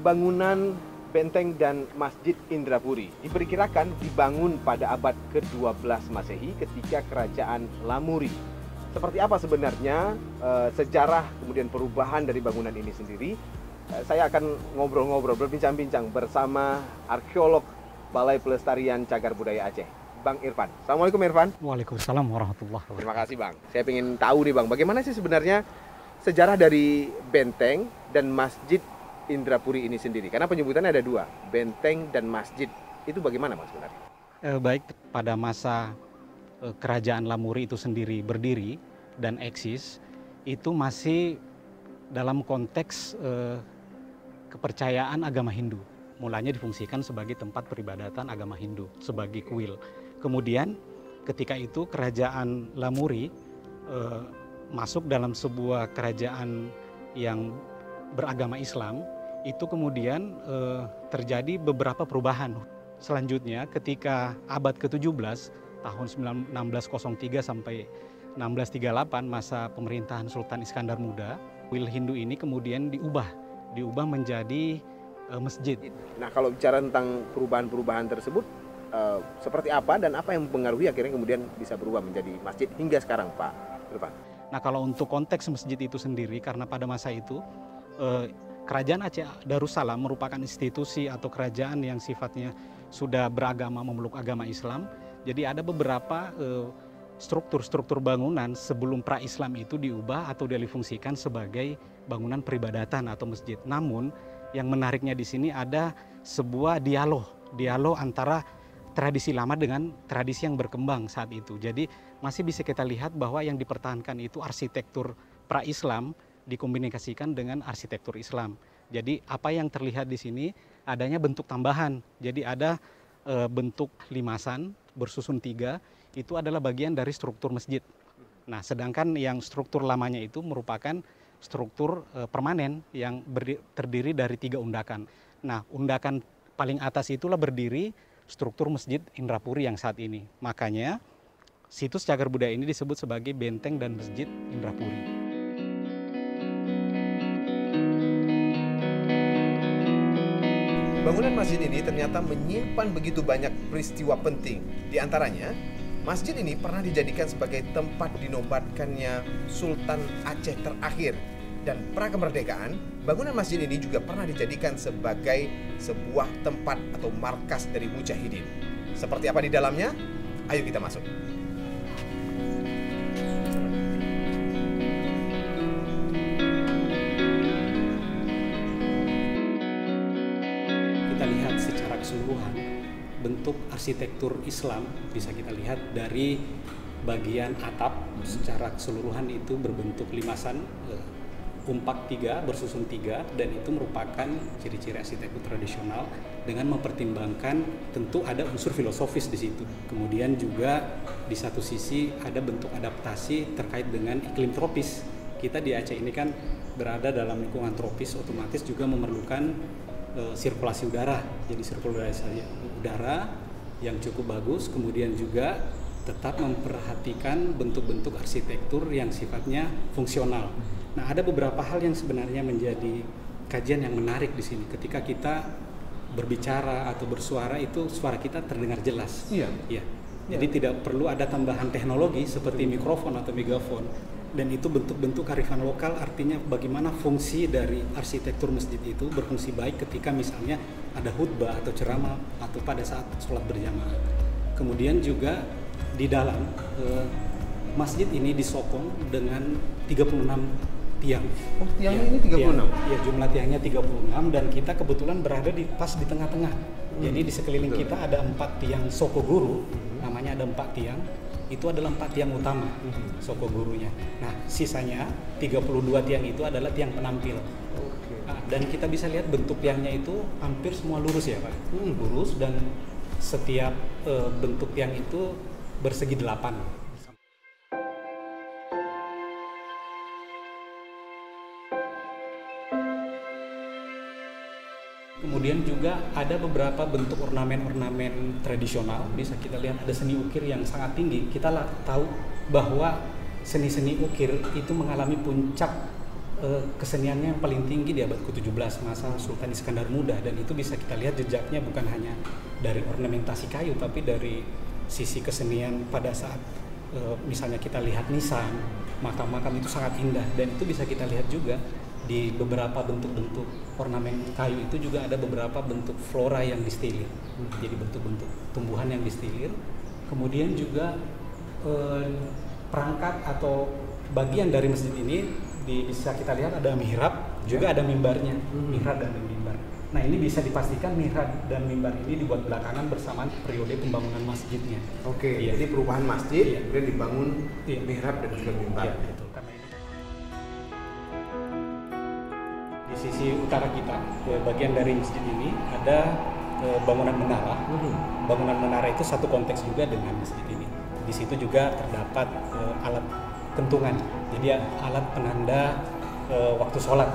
Bangunan benteng dan Masjid Indrapuri diperkirakan dibangun pada abad ke-12 Masehi ketika Kerajaan Lamuri. Seperti apa sebenarnya sejarah kemudian perubahan dari bangunan ini sendiri? Saya akan ngobrol-ngobrol, berbincang-bincang bersama arkeolog Balai Pelestarian Cagar Budaya Aceh, Bang Irfan. Assalamualaikum Irfan. Waalaikumsalam warahmatullahi wabarakatuh. Terima kasih Bang. Saya ingin tahu nih Bang, bagaimana sih sebenarnya sejarah dari benteng dan Masjid Indrapuri ini sendiri? Karena penyebutannya ada dua, benteng dan masjid. Itu bagaimana Bang sebenarnya? Baik, pada masa Kerajaan Lamuri itu sendiri berdiri dan eksis, itu masih dalam konteks kepercayaan agama Hindu. Mulanya difungsikan sebagai tempat peribadatan agama Hindu, sebagai kuil. Kemudian ketika itu Kerajaan Lamuri masuk dalam sebuah kerajaan yang beragama Islam, itu kemudian terjadi beberapa perubahan. Selanjutnya ketika abad ke-17, tahun 1603 sampai 1638, masa pemerintahan Sultan Iskandar Muda, kuil Hindu ini kemudian diubah menjadi masjid. Nah, kalau bicara tentang perubahan-perubahan tersebut, seperti apa dan apa yang mempengaruhi akhirnya kemudian bisa berubah menjadi masjid hingga sekarang, Pak Irfan? Nah, kalau untuk konteks masjid itu sendiri, karena pada masa itu Kerajaan Aceh Darussalam merupakan institusi atau kerajaan yang sifatnya sudah beragama, memeluk agama Islam. Jadi ada beberapa struktur bangunan sebelum pra-Islam itu diubah atau difungsikan sebagai bangunan peribadatan atau masjid. Namun yang menariknya di sini ada sebuah dialog antara tradisi lama dengan tradisi yang berkembang saat itu. Jadi masih bisa kita lihat bahwa yang dipertahankan itu arsitektur pra-Islam dikomunikasikan dengan arsitektur Islam. Jadi apa yang terlihat di sini adanya bentuk tambahan. Jadi ada bentuk limasan bersusun 3, itu adalah bagian dari struktur masjid. Nah, sedangkan yang struktur lamanya itu merupakan struktur permanen yang terdiri dari 3 undakan. Nah, undakan paling atas itulah berdiri struktur Masjid Indrapuri yang saat ini. Makanya situs cagar budaya ini disebut sebagai benteng dan Masjid Indrapuri. Bangunan masjid ini ternyata menyimpan begitu banyak peristiwa penting. Di antaranya, masjid ini pernah dijadikan sebagai tempat dinobatkannya Sultan Aceh terakhir. Dan pra kemerdekaan, bangunan masjid ini juga pernah dijadikan sebagai sebuah tempat atau markas dari mujahidin. Seperti apa di dalamnya? Ayo kita masuk. Kita lihat secara keseluruhan bentuk arsitektur Islam bisa kita lihat dari bagian atap secara keseluruhan itu berbentuk limasan umpak 3 bersusun 3, dan itu merupakan ciri-ciri arsitektur tradisional dengan mempertimbangkan tentu ada unsur filosofis di situ. Kemudian juga di satu sisi ada bentuk adaptasi terkait dengan iklim tropis. Kita di Aceh ini kan berada dalam lingkungan tropis, otomatis juga memerlukan sirkulasi udara. Jadi sirkulasi udara yang cukup bagus, kemudian juga tetap memperhatikan bentuk-bentuk arsitektur yang sifatnya fungsional. Nah, ada beberapa hal yang sebenarnya menjadi kajian yang menarik di sini. Ketika kita berbicara atau bersuara, itu suara kita terdengar jelas. Iya. Jadi tidak perlu ada tambahan teknologi seperti mikrofon atau megafon. Dan itu bentuk-bentuk kearifan lokal, artinya bagaimana fungsi dari arsitektur masjid itu berfungsi baik ketika misalnya ada khutbah atau ceramah atau pada saat sholat berjamaah. Kemudian juga di dalam masjid ini disokong dengan 36 tiang. Oh, tiangnya ini 36? Iya, jumlah tiangnya 36 dan kita kebetulan berada pas di tengah-tengah. Jadi di sekeliling kita ada 4 tiang soko guru, namanya ada 4 tiang. Itu adalah 4 tiang utama soko gurunya. Nah, sisanya 32 tiang itu adalah tiang penampil. Nah, dan kita bisa lihat bentuk tiangnya itu hampir semua lurus ya Pak. Lurus, dan setiap bentuk tiang itu bersegi 8. Kemudian juga ada beberapa bentuk ornamen-ornamen tradisional. Bisa kita lihat ada seni ukir yang sangat tinggi. Kita tahu bahwa seni-seni ukir itu mengalami puncak keseniannya yang paling tinggi di abad ke-17 masa Sultan Iskandar Muda, dan itu bisa kita lihat jejaknya bukan hanya dari ornamentasi kayu tapi dari sisi kesenian pada saat misalnya kita lihat nisan, makam-makam itu sangat indah, dan itu bisa kita lihat juga di beberapa bentuk-bentuk ornamen kayu itu juga ada beberapa bentuk flora yang distilir. Jadi bentuk-bentuk tumbuhan yang distilir. Kemudian juga perangkat atau bagian dari masjid ini bisa kita lihat ada mihrab, juga ada mimbarnya, mihrab dan mimbar. Nah, ini bisa dipastikan mihrab dan mimbar ini dibuat belakangan bersamaan periode pembangunan masjidnya. Oke, Iya. jadi perubahan masjid, Iya. kemudian dibangun Iya. mihrab dan juga mimbar. Iya, betul. Karena ini di sisi utara kita, bagian dari masjid ini ada bangunan menara. Bangunan menara itu satu konteks juga dengan masjid ini. Di situ juga terdapat alat kentungan, jadi alat penanda waktu sholat.